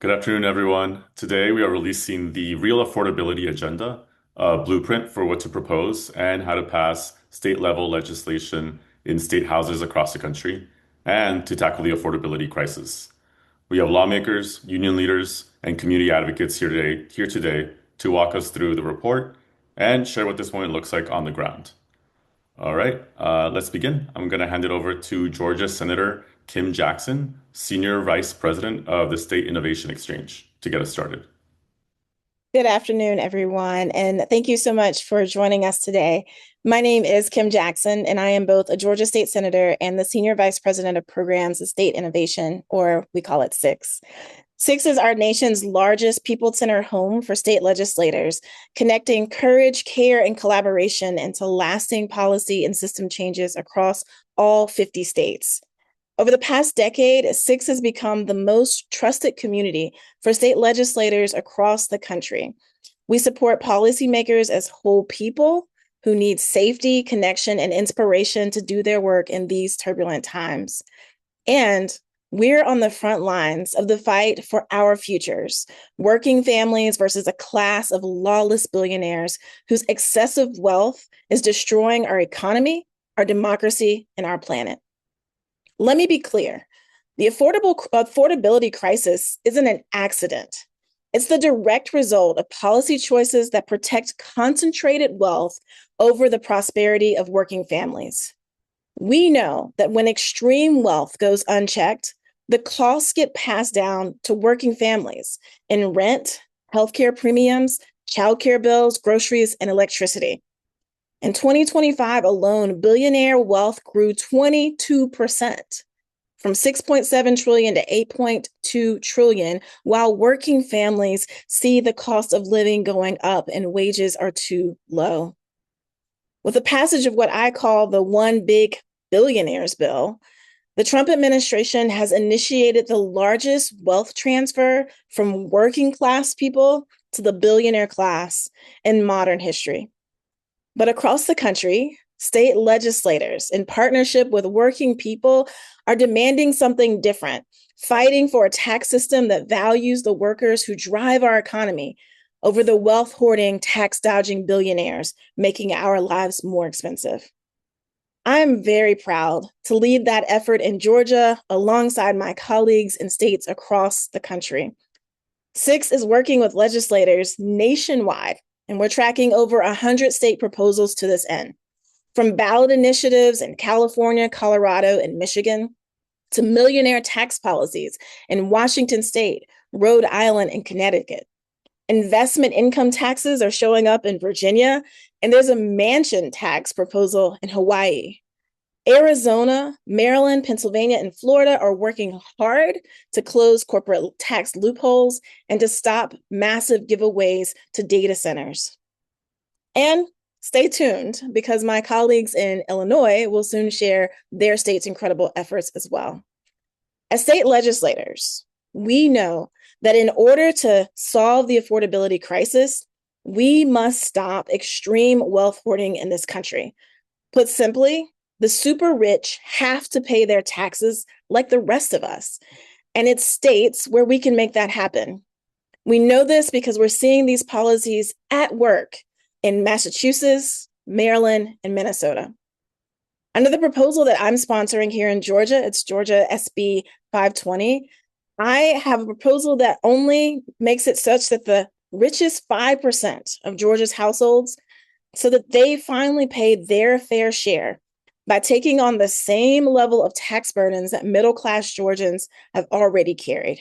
Good afternoon, everyone. Today we are releasing the Real Affordability Agenda, a blueprint for what to propose and how to pass state-level legislation in state houses across the country and to tackle the affordability crisis. We have lawmakers, union leaders, and community advocates here today to walk us through the report and share what this moment looks like on the ground. All right, let's begin. I'm going to hand it over to Georgia Senator Kim Jackson, Senior Vice President of the State Innovation Exchange, to get us started. Good afternoon, everyone, and thank you so much for joining us today. My name is Kim Jackson, and I am both a Georgia State Senator and the Senior Vice President of Programs of State Innovation, or we call it SIX. SIX is our nation's largest people-centered home for state legislators, connecting courage, care, and collaboration into lasting policy and system changes across all 50 states. Over the past decade, SIX has become the most trusted community for state legislators across the country. We support policymakers as whole people who need safety, connection, and inspiration to do their work in these turbulent times. And we're on the front lines of the fight for our futures, working families versus a class of lawless billionaires whose excessive wealth is destroying our economy, our democracy, and our planet. Let me be clear. The affordability crisis isn't an accident. It's the direct result of policy choices that protect concentrated wealth over the prosperity of working families. We know that when extreme wealth goes unchecked, the costs get passed down to working families in rent, healthcare premiums, childcare bills, groceries, and electricity. In 2025 alone, billionaire wealth grew 22%, from 6.7 trillion to 8.2 trillion, while working families see the cost of living going up and wages are too low. With the passage of what I call the One Big Billionaires Bill, the Trump administration has initiated the largest wealth transfer from working class people to the billionaire class in modern history. But across the country, state legislators, in partnership with working people, are demanding something different, fighting for a tax system that values the workers who drive our economy over the wealth hoarding, tax dodging billionaires, making our lives more expensive. I'm very proud to lead that effort in Georgia alongside my colleagues in states across the country. SIX is working with legislators nationwide, and we're tracking over 100 state proposals to this end. From ballot initiatives in California, Colorado, and Michigan, to millionaire tax policies in Washington State, Rhode Island, and Connecticut. Investment income taxes are showing up in Virginia, and there's a mansion tax proposal in Hawaii. Arizona, Maryland, Pennsylvania, and Florida are working hard to close corporate tax loopholes and to stop massive giveaways to data centers. And stay tuned, because my colleagues in Illinois will soon share their state's incredible efforts as well. As state legislators, we know that in order to solve the affordability crisis, we must stop extreme wealth hoarding in this country. Put simply, the super rich have to pay their taxes like the rest of us. And it's states where we can make that happen. We know this because we're seeing these policies at work in Massachusetts, Maryland, and Minnesota. Under the proposal that I'm sponsoring here in Georgia, it's Georgia SB 520, I have a proposal that only makes it such that the richest 5% of Georgia's households, so that they finally pay their fair share by taking on the same level of tax burdens that middle-class Georgians have already carried.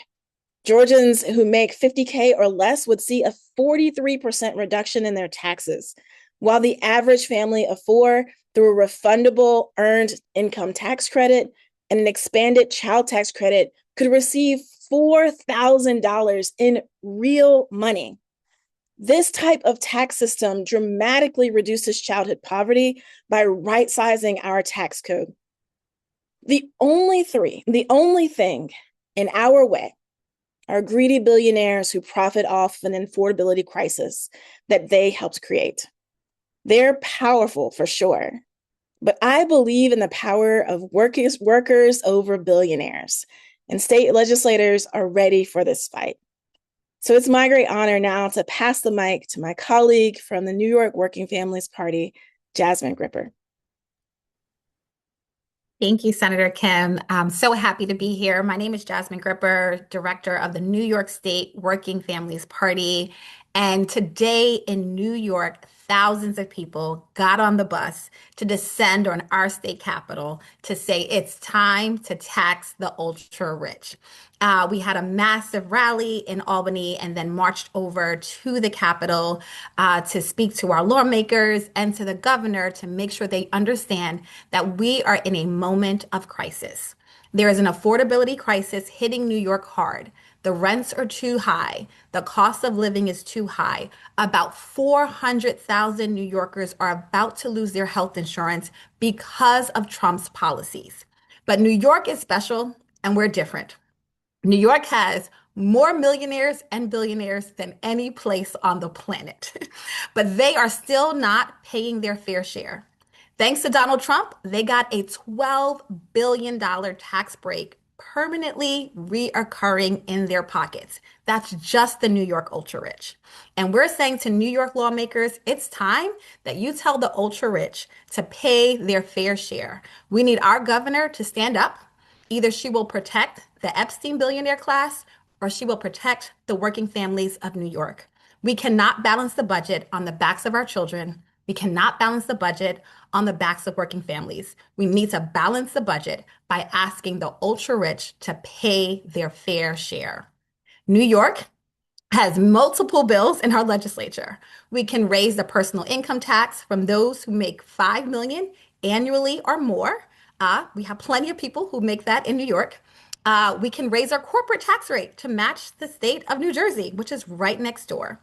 Georgians who make 50K or less would see a 43% reduction in their taxes, while the average family of four, through a refundable earned income tax credit and an expanded child tax credit, could receive $4,000 in real money. This type of tax system dramatically reduces childhood poverty by right-sizing our tax code. The only thing in our way are greedy billionaires who profit off an affordability crisis that they helped create. They're powerful for sure, but I believe in the power of workers over billionaires, and state legislators are ready for this fight. So it's my great honor now to pass the mic to my colleague from the New York Working Families Party, Jasmine Gripper. Thank you, Senator Kim. I'm so happy to be here. My name is Jasmine Gripper, director of the New York State Working Families Party. And today in New York, thousands of people got on the bus to descend on our state capitol to say it's time to tax the ultra rich. We had a massive rally in Albany and then marched over to the Capitol to speak to our lawmakers and to the governor to make sure they understand that we are in a moment of crisis. There is an affordability crisis hitting New York hard. The rents are too high. The cost of living is too high. About 400,000 New Yorkers are about to lose their health insurance because of Trump's policies. But New York is special and we're different. New York has more millionaires and billionaires than any place on the planet, but they are still not paying their fair share. Thanks to Donald Trump, they got a $12 billion tax break permanently reoccurring in their pockets. That's just the New York ultra rich. And we're saying to New York lawmakers, it's time that you tell the ultra rich to pay their fair share. We need our governor to stand up. Either she will protect the Epstein billionaire class or she will protect the working families of New York. We cannot balance the budget on the backs of our children. We cannot balance the budget on the backs of working families. We need to balance the budget by asking the ultra rich to pay their fair share. New York has multiple bills in our legislature. We can raise the personal income tax from those who make 5 million annually or more. We have plenty of people who make that in New York. We can raise our corporate tax rate to match the state of New Jersey, which is right next door.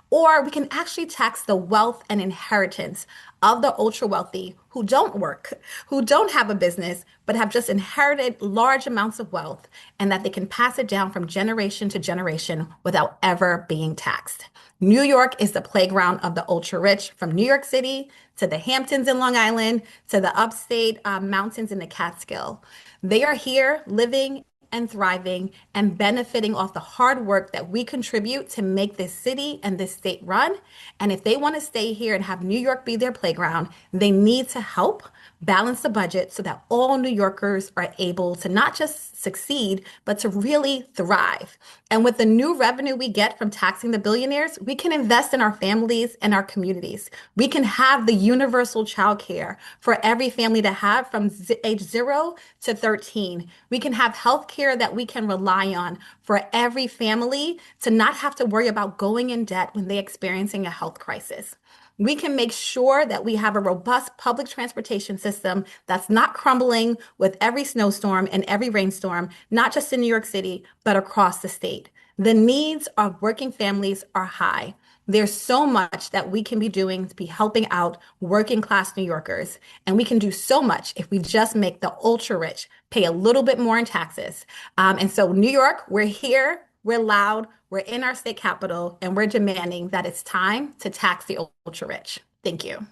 Or we can actually tax the wealth and inheritance of the ultra wealthy who don't work, who don't have a business, but have just inherited large amounts of wealth and that they can pass it down from generation to generation without ever being taxed. New York is the playground of the ultra rich, from New York City to the Hamptons in Long Island to the upstate mountains in the Catskill. They are here living and thriving and benefiting off the hard work that we contribute to make this city and this state run. And if they want to stay here and have New York be their playground, they need to help balance the budget so that all New Yorkers are able to not just succeed, but to really thrive. And with the new revenue we get from taxing the billionaires, we can invest in our families and our communities. We can have the universal child care for every family to have from age 0 to 13. We can have health care that we can rely on for every family to not have to worry about going in debt when they're experiencing a health crisis. We can make sure that we have a robust public transportation system that's not crumbling with every snowstorm and every rainstorm, not just in New York City, but across the state. The needs of working families are high. There's so much that we can be doing to be helping out working class New Yorkers. And we can do so much if we just make the ultra rich pay a little bit more in taxes. And so, New York, we're here, we're loud, we're in our state capital, and we're demanding that it's time to tax the ultra rich. Thank you.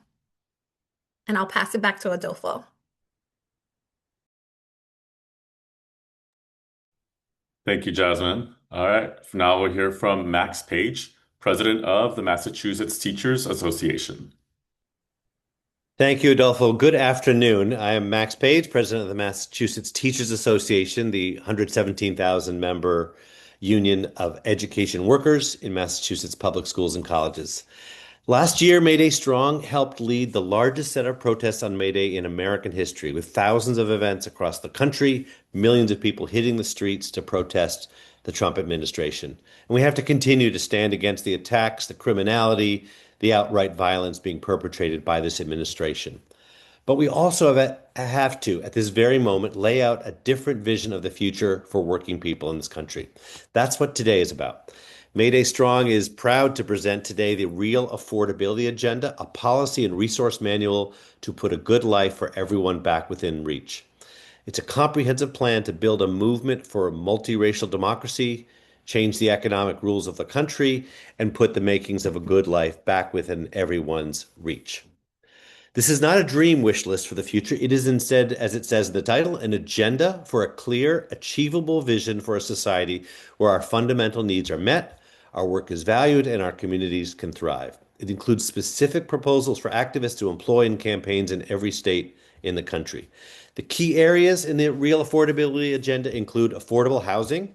And I'll pass it back to Adolfo. Thank you, Jasmine. All right, now we'll hear from Max Page, president of the Massachusetts Teachers Association. Thank you, Adolfo. Good afternoon. I am Max Page, president of the Massachusetts Teachers Association, the 117,000 member union of education workers in Massachusetts public schools and colleges. Last year, May Day Strong helped lead the largest set of protests on May Day in American history, with thousands of events across the country, millions of people hitting the streets to protest the Trump administration. And we have to continue to stand against the attacks, the criminality, the outright violence being perpetrated by this administration. But we also have to, at this very moment, lay out a different vision of the future for working people in this country. That's what today is about. May Day Strong is proud to present today the Real Affordability Agenda, a policy and resource manual to put a good life for everyone back within reach. It's a comprehensive plan to build a movement for multiracial democracy, change the economic rules of the country, and put the makings of a good life back within everyone's reach. This is not a dream wish list for the future. It is instead, as it says in the title, an agenda for a clear, achievable vision for a society where our fundamental needs are met, Our work is valued and our communities can thrive. It includes specific proposals for activists to employ in campaigns in every state in the country. The key areas in the Real Affordability Agenda include affordable housing,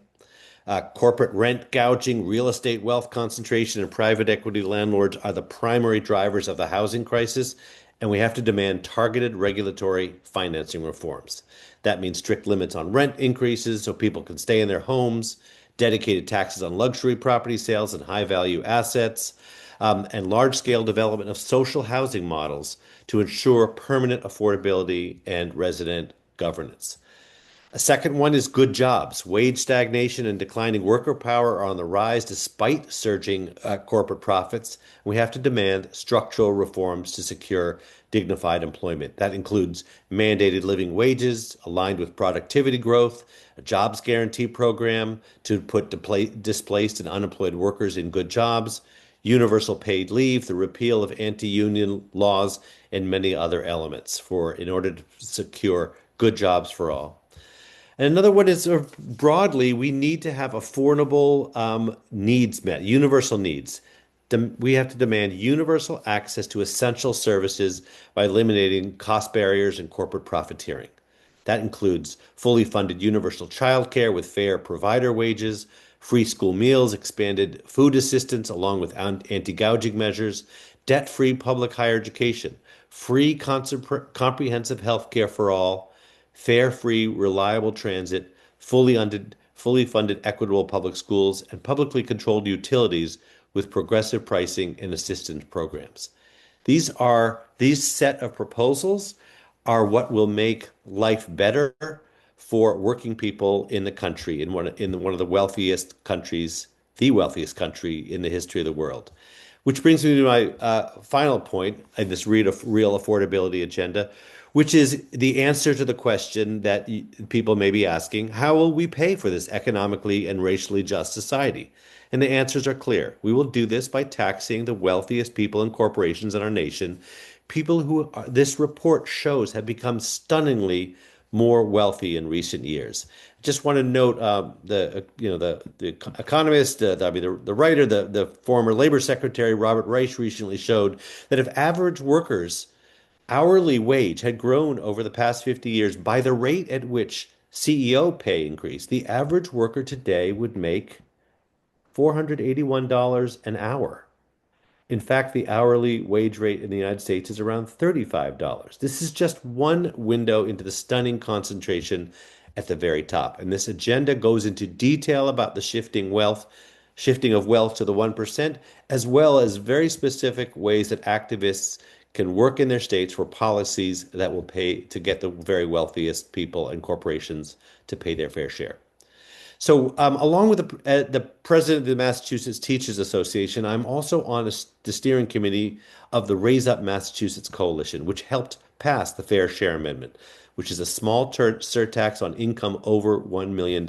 corporate rent gouging, real estate wealth concentration, and private equity landlords are the primary drivers of the housing crisis, and we have to demand targeted regulatory financing reforms. That means strict limits on rent increases so people can stay in their homes, dedicated taxes on luxury property sales and high value assets, and large scale development of social housing models to ensure permanent affordability and resident governance. A second one is good jobs. Wage stagnation and declining worker power are on the rise despite surging corporate profits. We have to demand structural reforms to secure dignified employment. That includes mandated living wages aligned with productivity growth, a jobs guarantee program to put displaced and unemployed workers in good jobs, universal paid leave, the repeal of anti-union laws, and many other elements in order to secure good jobs for all. And another one is broadly, we need to have affordable needs met, universal needs. We have to demand universal access to essential services by eliminating cost barriers and corporate profiteering. That includes fully funded universal childcare with fair provider wages, free school meals, expanded food assistance along with anti-gouging measures, debt-free public higher education, free comprehensive health care for all, fair, free, reliable transit, fully funded equitable public schools, and publicly controlled utilities with progressive pricing and assistance programs. These set of proposals are what will make life better for working people in the country, in one of the wealthiest countries, the wealthiest country in the history of the world. Which brings me to my final point in this real affordability agenda, which is the answer to the question that people may be asking, how will we pay for this economically and racially just society? And the answers are clear. We will do this by taxing the wealthiest people and corporations in our nation, people who this report shows have become stunningly more wealthy in recent years. Just want to note the economist, the writer, the former labor secretary Robert Reich recently showed that if average workers' hourly wage had grown over the past 50 years by the rate at which CEO pay increased, the average worker today would make $481 an hour. In fact, the hourly wage rate in the United States is around $35. This is just one window into the stunning concentration at the very top. And this agenda goes into detail about the shifting of wealth to the 1%, as well as very specific ways that activists can work in their states for policies that will pay to get the very wealthiest people and corporations to pay their fair share. So, along with the president of the Massachusetts Teachers Association, I'm also on the steering committee of the Raise Up Massachusetts Coalition, which helped pass the Fair Share Amendment, which is a small surtax on income over $1 million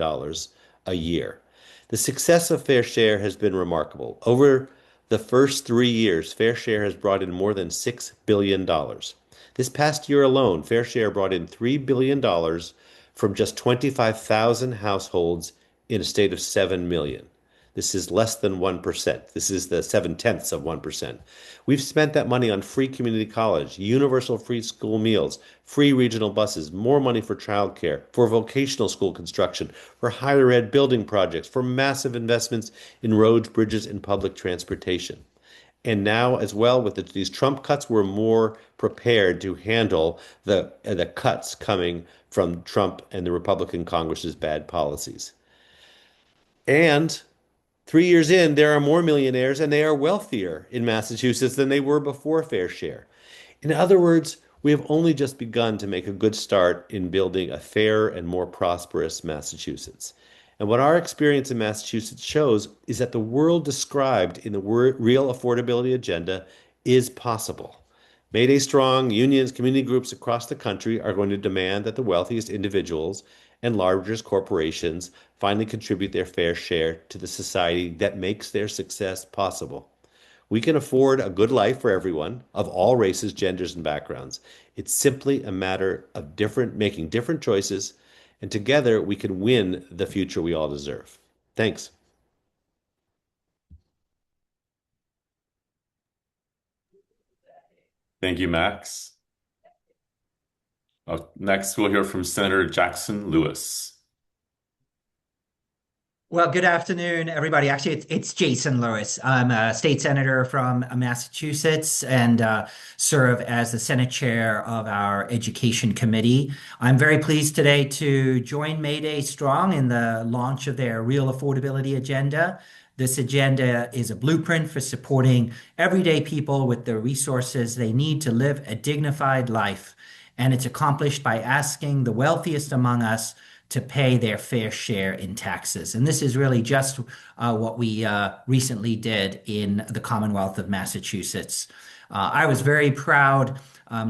a year. The success of Fair Share has been remarkable. Over the first 3 years, Fair Share has brought in more than $6 billion. This past year alone, Fair Share brought in $3 billion from just 25,000 households in a state of 7 million. This is less than 1%. This is the 7/10 of 1%. We've spent that money on free community college, universal free school meals, free regional buses, more money for childcare, for vocational school construction, for higher ed building projects, for massive investments in roads, bridges, and public transportation. And now, as well, with these Trump cuts, we're more prepared to handle the cuts coming from Trump and the Republican Congress's bad policies. And 3 years in, there are more millionaires and they are wealthier in Massachusetts than they were before Fair Share. In other words, we have only just begun to make a good start in building a fair and more prosperous Massachusetts. And what our experience in Massachusetts shows is that the world described in the Real Affordability Agenda is possible. Mayday Strong, unions, community groups across the country are going to demand that the wealthiest individuals and largest corporations finally contribute their fair share to the society that makes their success possible. We can afford a good life for everyone of all races, genders, and backgrounds. It's simply a matter of making different choices, and together we can win the future we all deserve. Thanks. Thank you, Max. Next, we'll hear from Senator Jackson Lewis. Well, good afternoon, everybody. Actually, it's Jason Lewis. I'm a state senator from Massachusetts and serve as the Senate chair of our Education Committee. I'm very pleased today to join Mayday Strong in the launch of their Real Affordability Agenda. This agenda is a blueprint for supporting everyday people with the resources they need to live a dignified life. And it's accomplished by asking the wealthiest among us to pay their fair share in taxes. And this is really just what we recently did in the Commonwealth of Massachusetts. I was very proud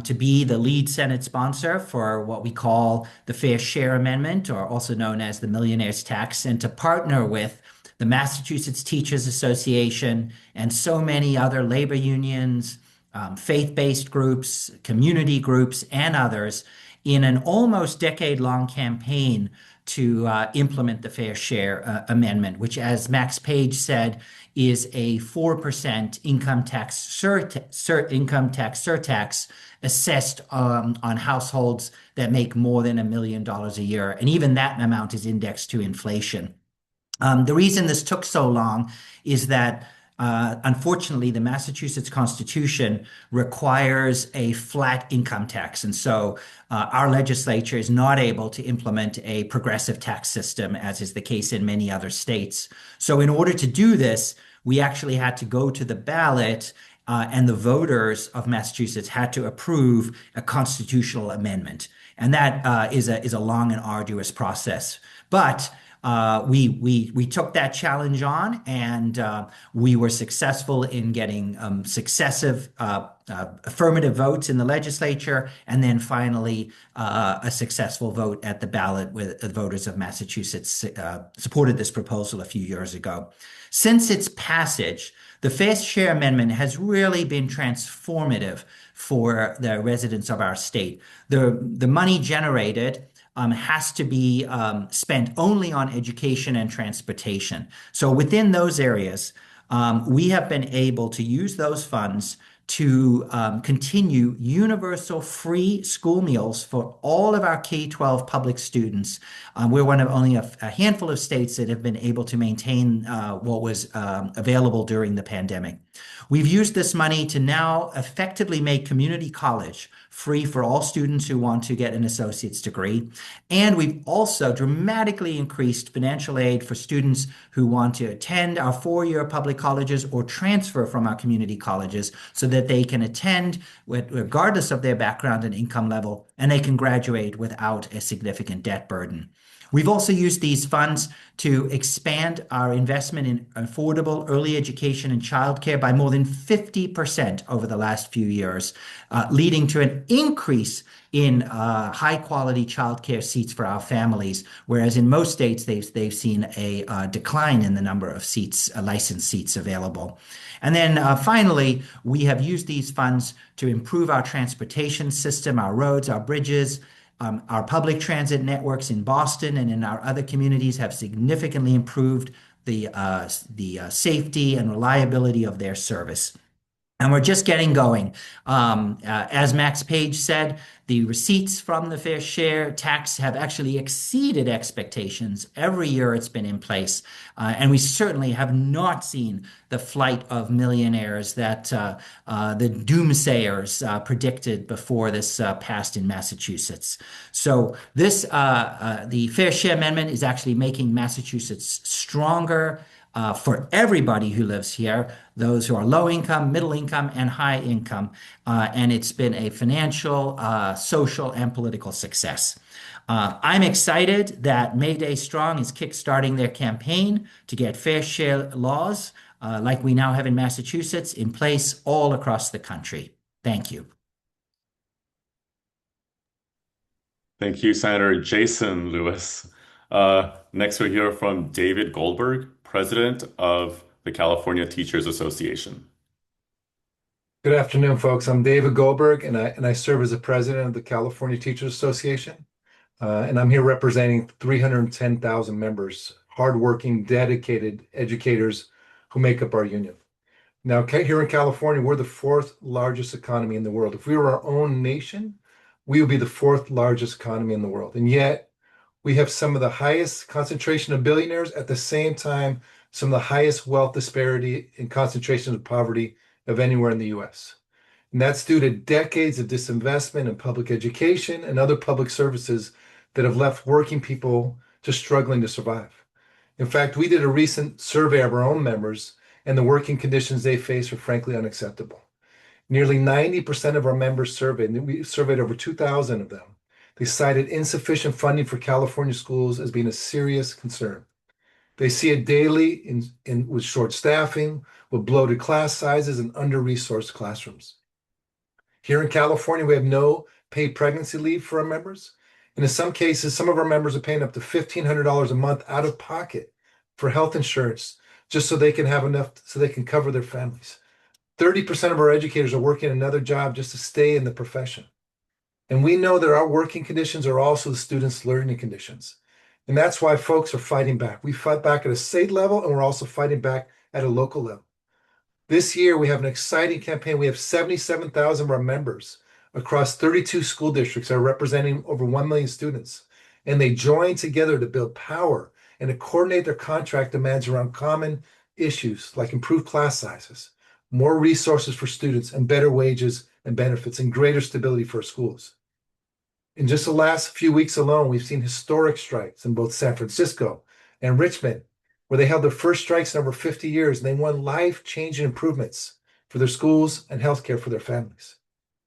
to be the lead Senate sponsor for what we call the Fair Share Amendment, or also known as the Millionaire's Tax, and to partner with the Massachusetts Teachers Association and so many other labor unions, faith-based groups, community groups, and others in an almost decade-long campaign to implement the Fair Share Amendment, which, as Max Page said, is a 4% income tax surtax assessed on households that make more than $1 million a year. And even that amount is indexed to inflation. The reason this took so long is that unfortunately, the Massachusetts Constitution requires a flat income tax. And so our legislature is not able to implement a progressive tax system, as is the case in many other states. So in order to do this, we actually had to go to the ballot, and the voters of Massachusetts had to approve a constitutional amendment. And that is a long and arduous process. But we took that challenge on, and we were successful in getting successive affirmative votes in the legislature, and then finally a successful vote at the ballot with the voters of Massachusetts supported this proposal a few years ago. Since its passage, the Fair Share Amendment has really been transformative for the residents of our state. The money generated has to be spent only on education and transportation. So within those areas, we have been able to use those funds to continue universal free school meals for all of our K-12 public students. We're one of only a handful of states that have been able to maintain what was available during the pandemic. We've used this money to now effectively make community college free for all students who want to get an associate's degree. And we've also dramatically increased financial aid for students who want to attend our four-year public colleges or transfer from our community colleges so that they can attend regardless of their background and income level, and they can graduate without a significant debt burden. We've also used these funds to expand our investment in affordable early education and childcare by more than 50% over the last few years, leading to an increase in high-quality childcare seats for our families, whereas in most states they've seen a decline in the number of seats, licensed seats available. And then finally, we have used these funds to improve our transportation system, our roads, our bridges. Our public transit networks in Boston and in our other communities have significantly improved the safety and reliability of their service. And we're just getting going. As Max Page said, the receipts from the Fair Share tax have actually exceeded expectations every year it's been in place. And we certainly have not seen the flight of millionaires that the doomsayers predicted before this passed in Massachusetts. So the Fair Share Amendment is actually making Massachusetts stronger for everybody who lives here, those who are low income, middle income, and high income. And it's been a financial, social, and political success. I'm excited that Mayday Strong is kickstarting their campaign to get fair share laws, like we now have in Massachusetts, in place all across the country. Thank you. Thank you, Senator Jason Lewis. Next, we'll hear from David Goldberg, President of the California Teachers Association. Good afternoon, folks. I'm David Goldberg, and I serve as the president of the California Teachers Association. And I'm here representing 310,000 members, hardworking, dedicated educators who make up our union. Now, here in California, we're the fourth largest economy in the world. If we were our own nation, we would be the fourth largest economy in the world. And yet, we have some of the highest concentration of billionaires at the same time, some of the highest wealth disparity and concentration of poverty of anywhere in the US. And that's due to decades of disinvestment in public education and other public services that have left working people just struggling to survive. In fact, we did a recent survey of our own members, and the working conditions they face are frankly unacceptable. Nearly 90% of our members surveyed, and we surveyed over 2,000 of them, they cited insufficient funding for California schools as being a serious concern. They see it daily with short staffing, with bloated class sizes, and under-resourced classrooms. Here in California, we have no paid pregnancy leave for our members. And in some cases, some of our members are paying up to $1,500 a month out of pocket for health insurance just so they can have enough so they can cover their families. 30% of our educators are working another job just to stay in the profession. And we know that our working conditions are also the students' learning conditions. And that's why folks are fighting back. We fight back at a state level, and we're also fighting back at a local level. This year, we have an exciting campaign. We have 77,000 of our members across 32 school districts are representing over 1 million students. And they join together to build power and to coordinate their contract demands around common issues like improved class sizes, more resources for students, and better wages and benefits, and greater stability for our schools. In just the last few weeks alone, we've seen historic strikes in both San Francisco and Richmond, where they held their first strikes in over 50 years, and they won life-changing improvements for their schools and healthcare for their families.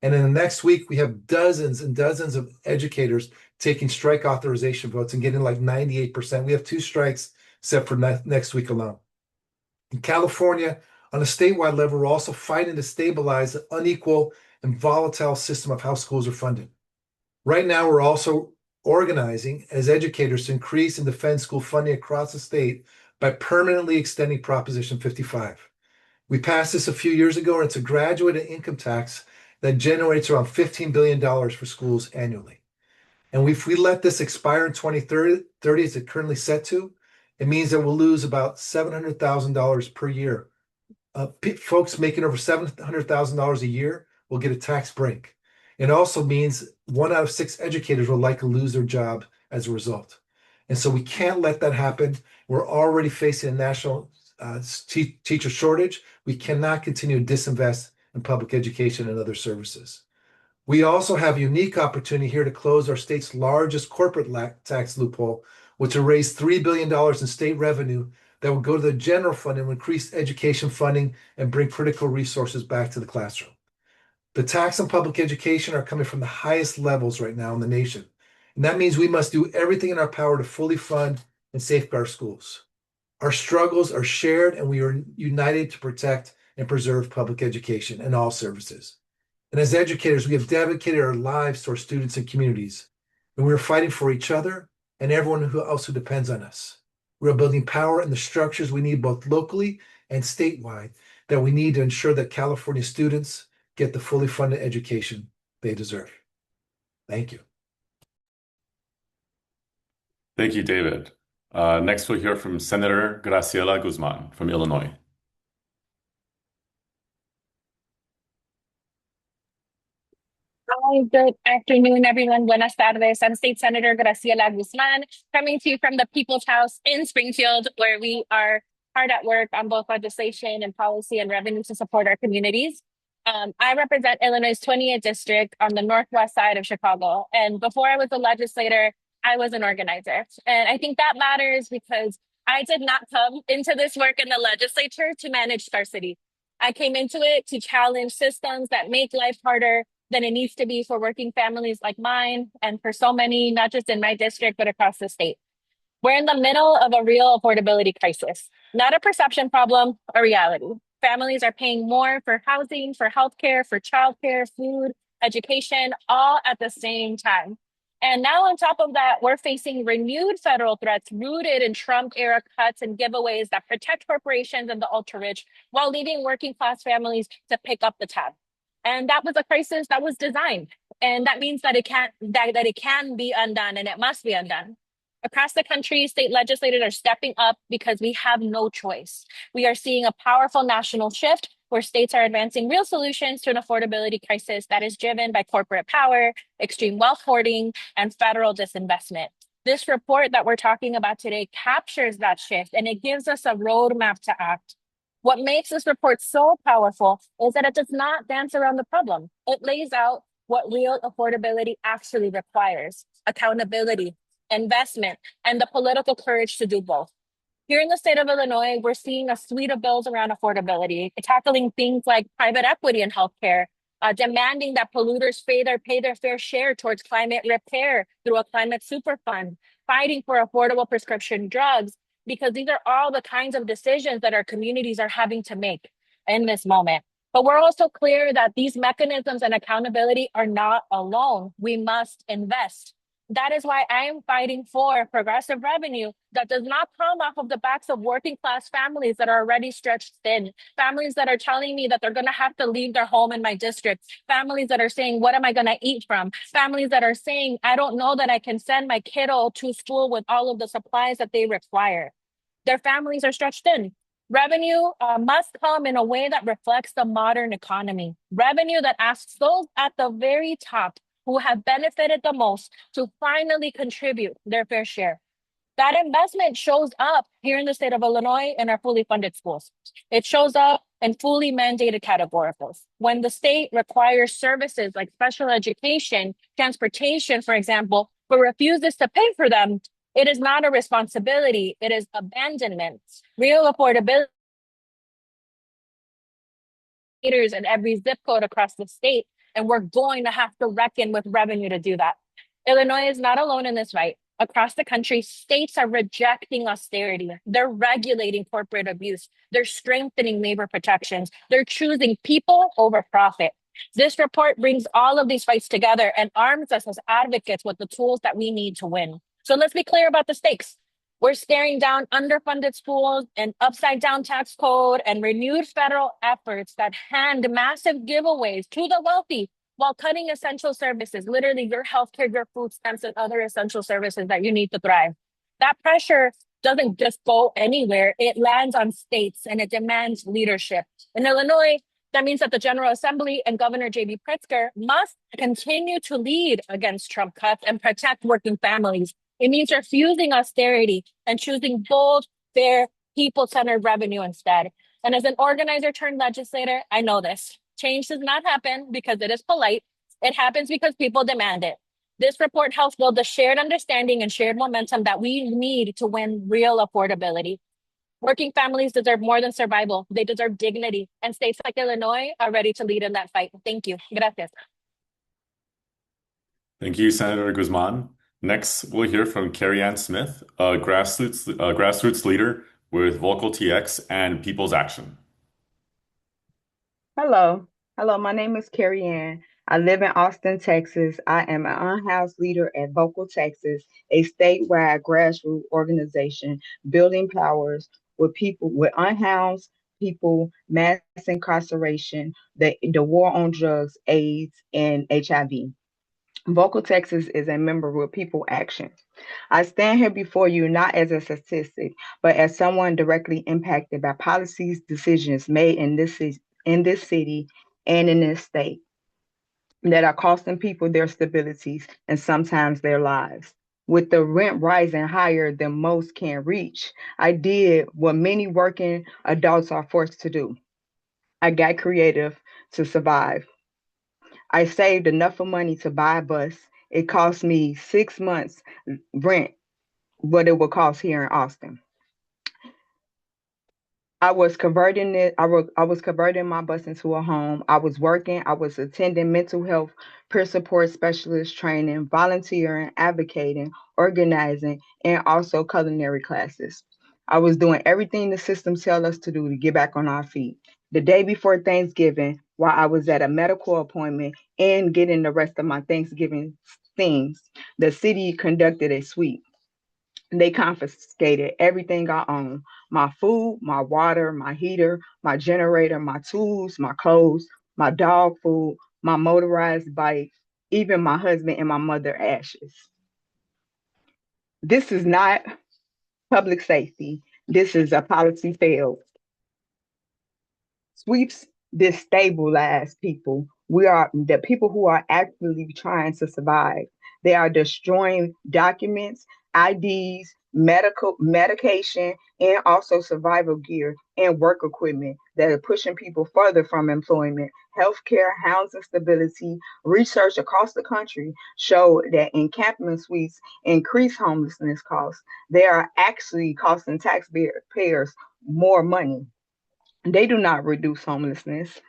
And in the next week, we have dozens and dozens of educators taking strike authorization votes and getting like 98%. We have 2 strikes set for next week alone. In California, on a statewide level, we're also fighting to stabilize the unequal and volatile system of how schools are funded. Right now, we're also organizing as educators to increase and defend school funding across the state by permanently extending Proposition 55. We passed this a few years ago, and it's a graduate income tax that generates around $15 billion for schools annually. And if we let this expire in 2030, as it currently set to, it means that we'll lose about $700,000 per year. Folks making over $700,000 a year will get a tax break. It also means 1 out of 6 educators will likely lose their job as a result. And so we can't let that happen. We're already facing a national teacher shortage. We cannot continue to disinvest in public education and other services. We also have a unique opportunity here to close our state's largest corporate tax loophole, which will raise $3 billion in state revenue that will go to the general fund and increase education funding and bring critical resources back to the classroom. The tax on public education are coming from the highest levels right now in the nation. And that means we must do everything in our power to fully fund and safeguard schools. Our struggles are shared, and we are united to protect and preserve public education and all services. And as educators, we have dedicated our lives to our students and communities. And we are fighting for each other and everyone else who depends on us. We are building power and the structures we need both locally and statewide that we need to ensure that California students get the fully funded education they deserve. Thank you. Thank you, David. Next, we'll hear from Senator Graciela Guzman from Illinois. Hi, good afternoon, everyone. Buenas tardes. I'm State Senator Graciela Guzman, coming to you from the People's House in Springfield, where we are hard at work on both legislation and policy and revenue to support our communities. I represent Illinois' 20th district on the northwest side of Chicago. And before I was a legislator, I was an organizer. And I think that matters because I did not come into this work in the legislature to manage scarcity. I came into it to challenge systems that make life harder than it needs to be for working families like mine and for so many, not just in my district, but across the state. We're in the middle of a real affordability crisis, not a perception problem, a reality. Families are paying more for housing, for healthcare, for childcare, food, education, all at the same time. And now on top of that, we're facing renewed federal threats rooted in Trump-era cuts and giveaways that protect corporations and the ultra-rich while leaving working class families to pick up the tab. And that was a crisis that was designed. And that means that it can be undone, and it must be undone. Across the country, state legislators are stepping up because we have no choice. We are seeing a powerful national shift where states are advancing real solutions to an affordability crisis that is driven by corporate power, extreme wealth hoarding, and federal disinvestment. This report that we're talking about today captures that shift, and it gives us a roadmap to act. What makes this report so powerful is that it does not dance around the problem. It lays out what real affordability actually requires: accountability, investment, and the political courage to do both. Here in the state of Illinois, we're seeing a suite of bills around affordability, tackling things like private equity in healthcare, demanding that polluters pay their fair share towards climate repair through a climate super fund, fighting for affordable prescription drugs, because these are all the kinds of decisions that our communities are having to make in this moment. But we're also clear that these mechanisms and accountability are not alone. We must invest. That is why I am fighting for progressive revenue that does not come off of the backs of working class families that are already stretched thin, families that are telling me that they're going to have to leave their home in my district, families that are saying, what am I going to eat from? Families that are saying, I don't know that I can send my kiddo to school with all of the supplies that they require. Their families are stretched thin. Revenue must come in a way that reflects the modern economy. Revenue that asks those at the very top who have benefited the most to finally contribute their fair share. That investment shows up here in the state of Illinois in our fully funded schools. It shows up in fully mandated categoricals. When the state requires services like special education, transportation, for example, but refuses to pay for them, it is not a responsibility, it is abandonment. Real affordability in every zip code across the state, and we're going to have to reckon with revenue to do that. Illinois is not alone in this fight. Across the country, states are rejecting austerity. They're regulating corporate abuse. They're strengthening labor protections. They're choosing people over profit. This report brings all of these fights together and arms us as advocates with the tools that we need to win. So let's be clear about the stakes. We're staring down underfunded schools, and upside down tax code, and renewed federal efforts that hand massive giveaways to the wealthy while cutting essential services, literally your healthcare, your food stamps, and other essential services that you need to thrive. That pressure doesn't just go anywhere. It lands on states and it demands leadership. In Illinois, that means that the General Assembly and Governor J.B. Pritzker must continue to lead against Trump cuts and protect working families. It means refusing austerity and choosing bold, fair, people-centered revenue instead. And as an organizer turned legislator, I know this. Change does not happen because it is polite. It happens because people demand it. This report helps build the shared understanding and shared momentum that we need to win real affordability. Working families deserve more than survival. They deserve dignity. And states like Illinois are ready to lead in that fight. Thank you. Gracias. Thank you, Senator Guzman. Next, we'll hear from Carrie Ann Smith, a grassroots leader with Vocal TX and People's Action. Hello. Hello, my name is Carrie Ann. I live in Austin, Texas. I am an unhoused leader at Vocal Texas, a statewide grassroots organization building powers with people with unhoused people, mass incarceration, the war on drugs, AIDS, and HIV. Vocal Texas is a member with People Action. I stand here before you not as a statistic, but as someone directly impacted by policies, decisions made in this city and in this state that are costing people their stabilities and sometimes their lives. With the rent rising higher than most can reach, I did what many working adults are forced to do. I got creative to survive. I saved enough of money to buy a bus. It cost me 6 months rent, what it would cost here in Austin. I was converting it. I was converting my bus into a home. I was working. I was attending mental health, peer support specialist training, volunteering, advocating, organizing, and also culinary classes. I was doing everything the system tells us to do to get back on our feet. The day before Thanksgiving, while I was at a medical appointment and getting the rest of my Thanksgiving things, the city conducted a sweep. They confiscated everything I own: my food, my water, my heater, my generator, my tools, my clothes, my dog food, my motorized bike, even my husband and my mother ashes. This is not public safety. This is a policy failed. Sweeps destabilize people. We are the people who are actively trying to survive. They are destroying documents, IDs, medication, and also survival gear and work equipment that are pushing people further from employment. Healthcare, housing stability, research across the country show that encampment suites increase homelessness costs. They are actually costing taxpayers more money. They do not reduce homelessness.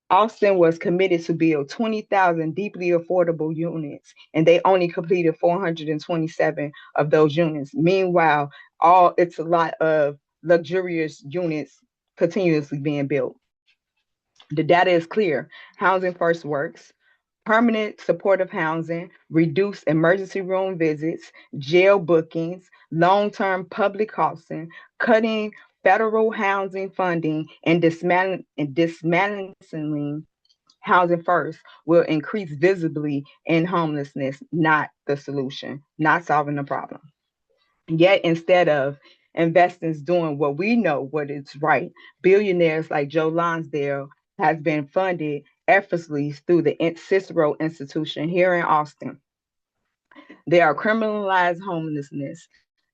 Austin was committed to build 20,000 deeply affordable units, and they only completed 427 of those units. Meanwhile, all it's a lot of luxurious units continuously being built. The data is clear. Housing first works. Permanent supportive housing, reduced emergency room visits, jail bookings, long term public housing, cutting federal housing funding, and dismantling housing first will increase visibly in homelessness, not the solution, not solving the problem. Yet instead of investors doing what we know what is right, billionaires like Joe Lonsdale has been funded effortlessly through the Cicero Institution here in Austin. They are criminalized homelessness.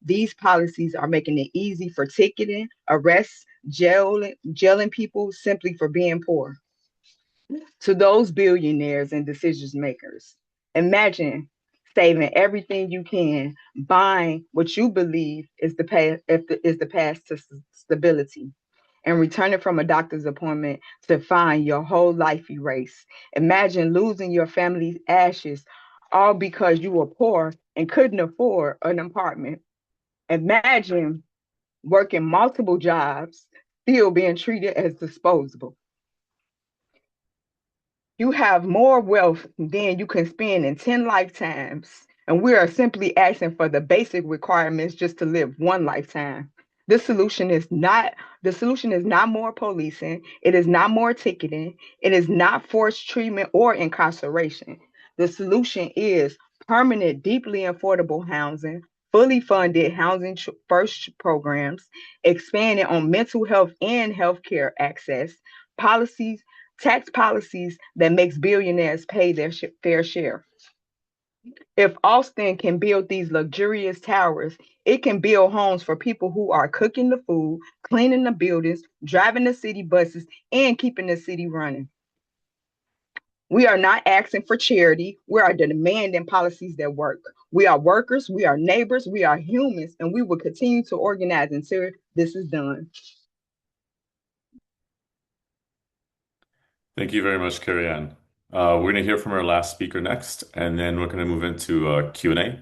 These policies are making it easy for ticketing, arrests, jailing people simply for being poor. To those billionaires and decision makers, imagine saving everything you can, buying what you believe is the path is the path to stability, and returning from a doctor's appointment to find your whole life erased. Imagine losing your family's ashes all because you were poor and couldn't afford an apartment. Imagine working multiple jobs, still being treated as disposable. You have more wealth than you can spend in 10 lifetimes. And we are simply asking for the basic requirements just to live one lifetime. The solution is not more policing, it is not more ticketing, it is not forced treatment or incarceration. The solution is permanent, deeply affordable housing, fully funded housing first programs, expanding on mental health and healthcare access, policies tax policies that makes billionaires pay their fair share. If Austin can build these luxurious towers, it can build homes for people who are cooking the food, cleaning the buildings, driving the city buses, and keeping the city running. We are not asking for charity. We are demanding policies that work. We are workers, we are neighbors, we are humans, and we will continue to organize until this is done. Thank you very much, Carrie Ann. We're going to hear from our last speaker next, and then we're going to move into Q&A.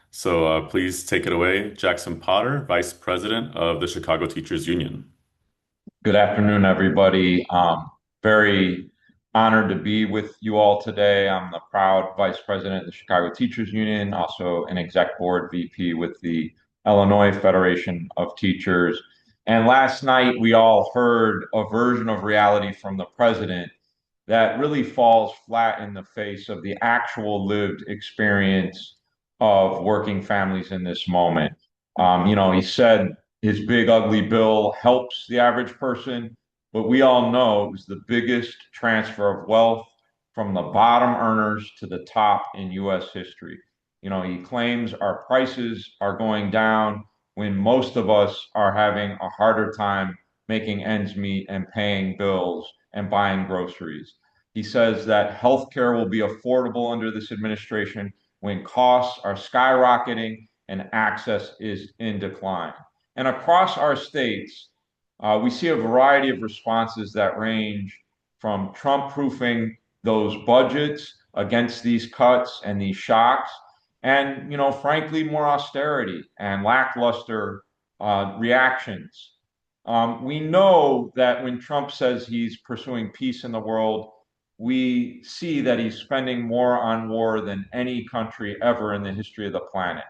So please take it away, Jackson Potter, Vice President of the Chicago Teachers Union. Good afternoon, everybody. Very honored to be with you all today. I'm the proud Vice President of the Chicago Teachers Union, also an Exec Board VP with the Illinois Federation of Teachers. And last night, we all heard a version of reality from the president that really falls flat in the face of the actual lived experience of working families in this moment. He said his big ugly bill helps the average person, but we all know it was the biggest transfer of wealth from the bottom earners to the top in US history. He claims our prices are going down when most of us are having a harder time making ends meet and paying bills and buying groceries. He says that healthcare will be affordable under this administration when costs are skyrocketing and access is in decline. And across our states, we see a variety of responses that range from Trump-proofing those budgets against these cuts and these shocks, and frankly, more austerity and lackluster reactions. We know that when Trump says he's pursuing peace in the world, we see that he's spending more on war than any country ever in the history of the planet.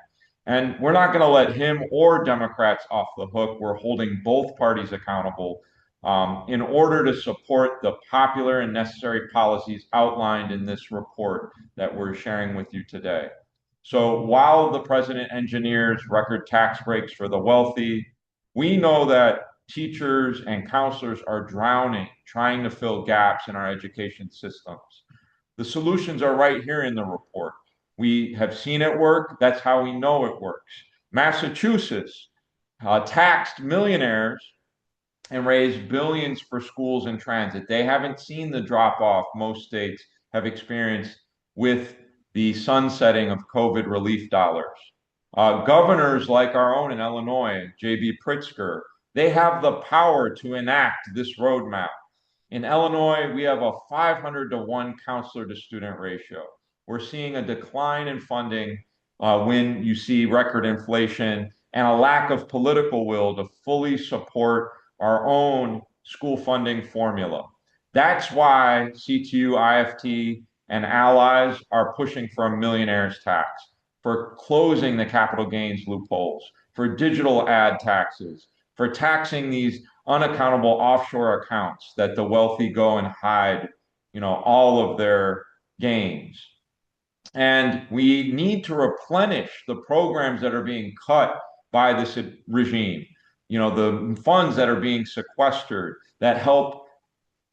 And we're not going to let him or Democrats off the hook. We're holding both parties accountable in order to support the popular and necessary policies outlined in this report that we're sharing with you today. So while the president engineers record tax breaks for the wealthy, we know that teachers and counselors are drowning trying to fill gaps in our education systems. The solutions are right here in the report. We have seen it work. That's how we know it works. Massachusetts taxed millionaires and raised billions for schools and transit. They haven't seen the drop off most states have experienced with the sunsetting of COVID relief dollars. Governors like our own in Illinois, J.B. Pritzker, they have the power to enact this roadmap. In Illinois, we have a 500 to 1 counselor to student ratio. We're seeing a decline in funding when you see record inflation and a lack of political will to fully support our own school funding formula. That's why CTU, IFT, and allies are pushing for a millionaire's tax, for closing the capital gains loopholes, for digital ad taxes, for taxing these unaccountable offshore accounts that the wealthy go and hide, all of their gains. And we need to replenish the programs that are being cut by this regime. The funds that are being sequestered that help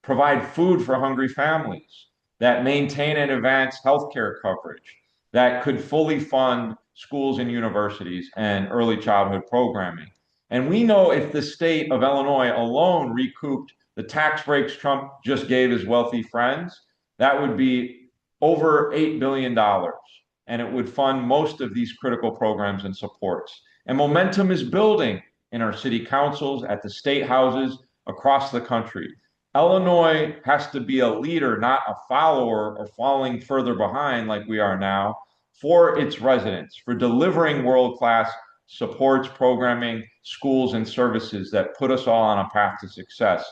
provide food for hungry families, that maintain and advance healthcare coverage, that could fully fund schools and universities and early childhood programming. And we know if the state of Illinois alone recouped the tax breaks Trump just gave his wealthy friends, that would be over $8 billion. And it would fund most of these critical programs and supports. And momentum is building in our city councils, at the state houses, across the country. Illinois has to be a leader, not a follower or falling further behind like we are now, for its residents, for delivering world-class supports, programming, schools, and services that put us all on a path to success.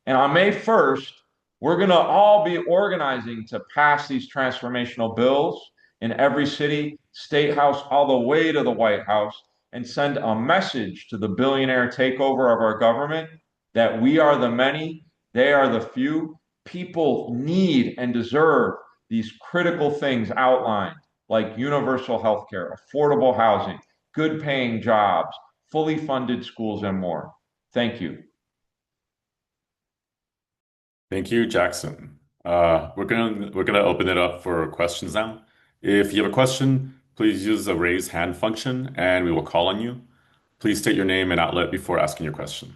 And on May 1st, we're going to all be organizing to pass these transformational bills in every city, state house, all the way to the White House, and send a message to the billionaire takeover of our government that we are the many, they are the few. People need and deserve these critical things outlined, like universal health care, affordable housing, good paying jobs, fully funded schools, and more. Thank you. Thank you, Jackson. We're gonna open it up for questions now. If you have a question, please use the raise hand function and we will call on you. Please state your name and outlet before asking your question.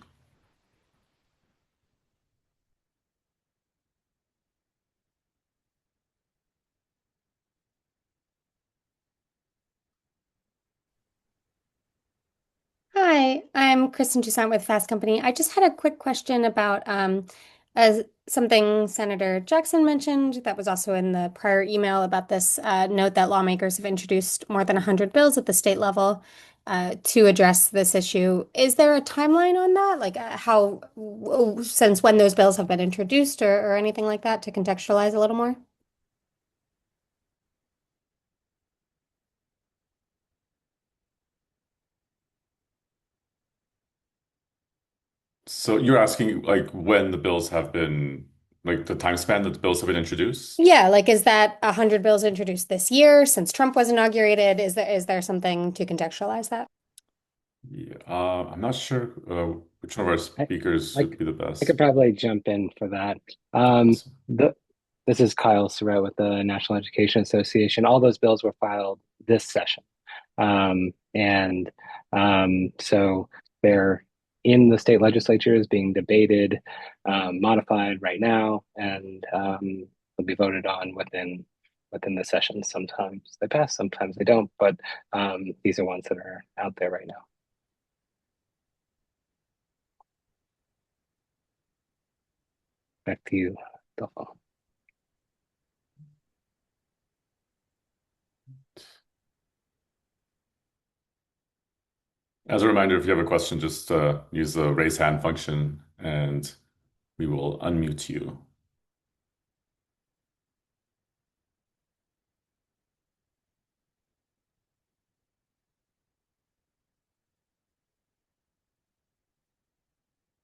Hi, I'm Kristen Toussaint with Fast Company. I just had a quick question about something Senator Jackson mentioned that was also in the prior email about this note that lawmakers have introduced more than 100 bills at the state level to address this issue. Is there a timeline on that? Like since when those bills have been introduced or anything like that to contextualize a little more? So you're asking like when the bills have been, like the time span that the bills have been introduced? Yeah, like is that 100 bills introduced this year since Trump was inaugurated? Is there something to contextualize that? Yeah, I'm not sure which one of our I, speakers I, would be the I could best. probably jump in for that. Um, Awesome. the, this is Kyle Surratt with the National Education Association. All those bills were filed this session. And so they're in the state legislatures being debated, modified right now, and they'll be voted on within the session. Sometimes they pass, sometimes they don't, but these are ones that are out there right now. Back to you, Delphi. As a reminder, if you have a question, just use the raise hand function and we will unmute you.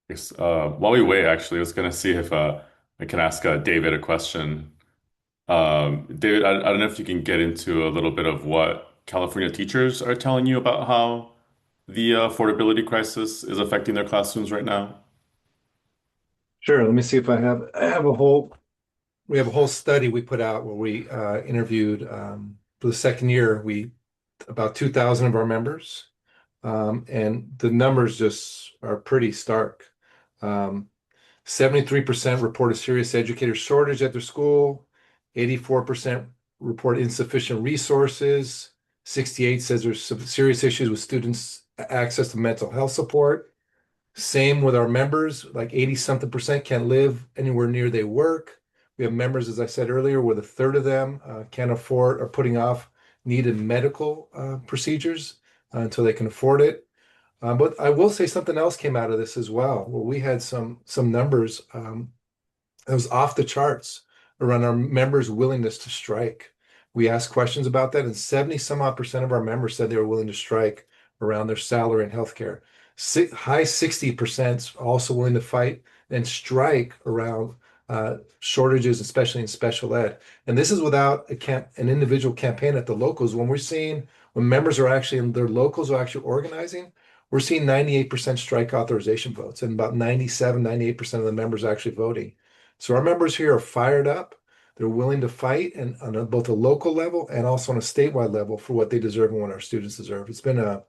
Yes, while we wait, actually, I was going to see if I can ask David a question. David, I don't know if you can get into a little bit of what California teachers are telling you about how the affordability crisis is affecting their classrooms right now? Sure. Let me see if I have a whole we have a whole study we put out where we interviewed for the second year we about 2,000 of our members, and the numbers just are pretty stark. 73% report a serious educator shortage at their school. 84% report insufficient resources. 68 says there's some serious issues with students' access to mental health support. Same with our members, like 80 something percent can't live anywhere near they work. We have members, as I said earlier, where a third of them can't afford or putting off needed medical procedures until they can afford it. But I will say something else came out of this as well, where we had some numbers that was off the charts around our members' willingness to strike. We asked questions about that, and 70 some odd percent of our members said they were willing to strike around their salary and healthcare. High 60% also willing to fight and strike around shortages, especially in special ed. And this is without an individual campaign at the locals. When members are actually in their locals are actually organizing, we're seeing 98% strike authorization votes and about 97, 98% of the members actually voting. So our members here are fired up. They're willing to fight and on both a local level and also on a statewide level for what they deserve and what our students deserve. It's been a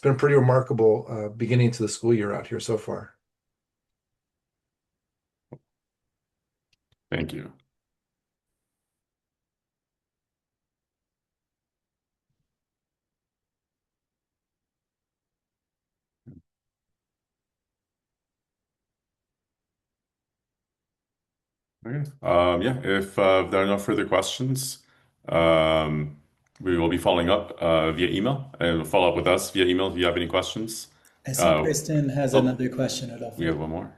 pretty remarkable beginning to the school year out here so far. Thank you. Okay. Yeah, if there are no further questions, we will be following up via email and follow up with us via email if you have any questions. I see Kristen has another question, We Adolfo. have one more.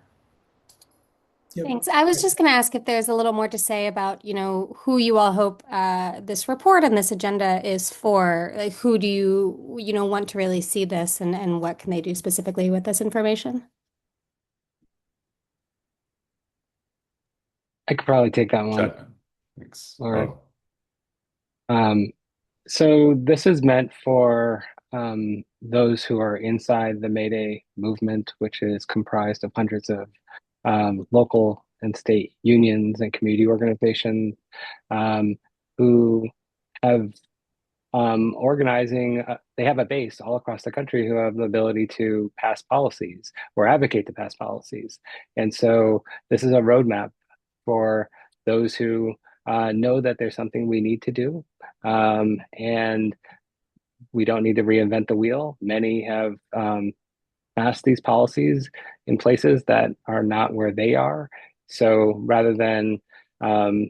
Yep. Thanks. I was just going to ask if there's a little more to say about, who you all hope this report and this agenda is for. Like, who do you, want to really see this, and what can they do specifically with this information? I could probably take that one. Chat. Thanks. All right. So this is meant for those who are inside the May Day movement, which is comprised of hundreds of local and state unions and community organizations who have organizing. They have a base all across the country who have the ability to pass policies or advocate to pass policies. And so this is a roadmap for those who know that there's something we need to do. And we don't need to reinvent the wheel. Many have passed these policies in places that are not where they are. So rather than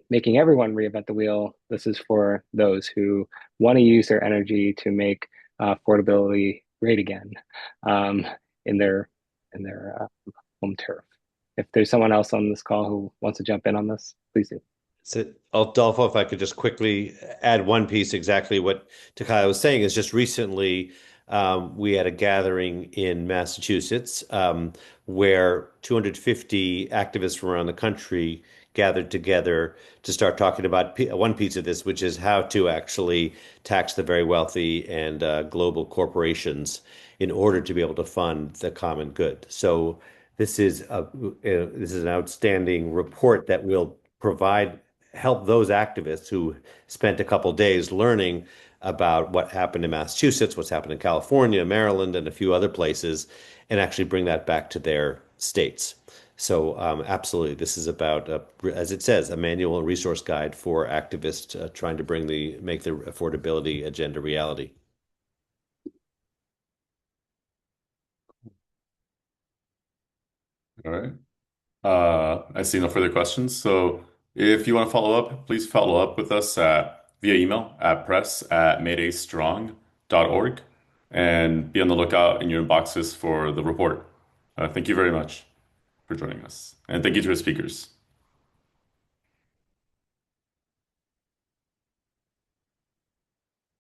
making everyone reinvent the wheel, this is for those who want to use their energy to make affordability great again in their home turf. If there's someone else on this call who wants to jump in on this, please do. So, Adolfo, if I could just quickly add one piece, exactly what Takaya was saying is just recently we had a gathering in Massachusetts where 250 activists from around the country gathered together to start talking about one piece of this, which is how to actually tax the very wealthy and global corporations in order to be able to fund the common good. So this is an outstanding report that will help those activists who spent a couple days learning about what happened in Massachusetts, what's happened in California, Maryland, and a few other places, and actually bring that back to their states. So absolutely, this is about, as it says, a manual and resource guide for activists trying to make the affordability agenda reality. All right. I see no further questions. So if you want to follow up, please follow up with us via email at press@maydaystrong.org and be on the lookout in your inboxes for the report. Thank you very much for joining us. And thank you to our speakers.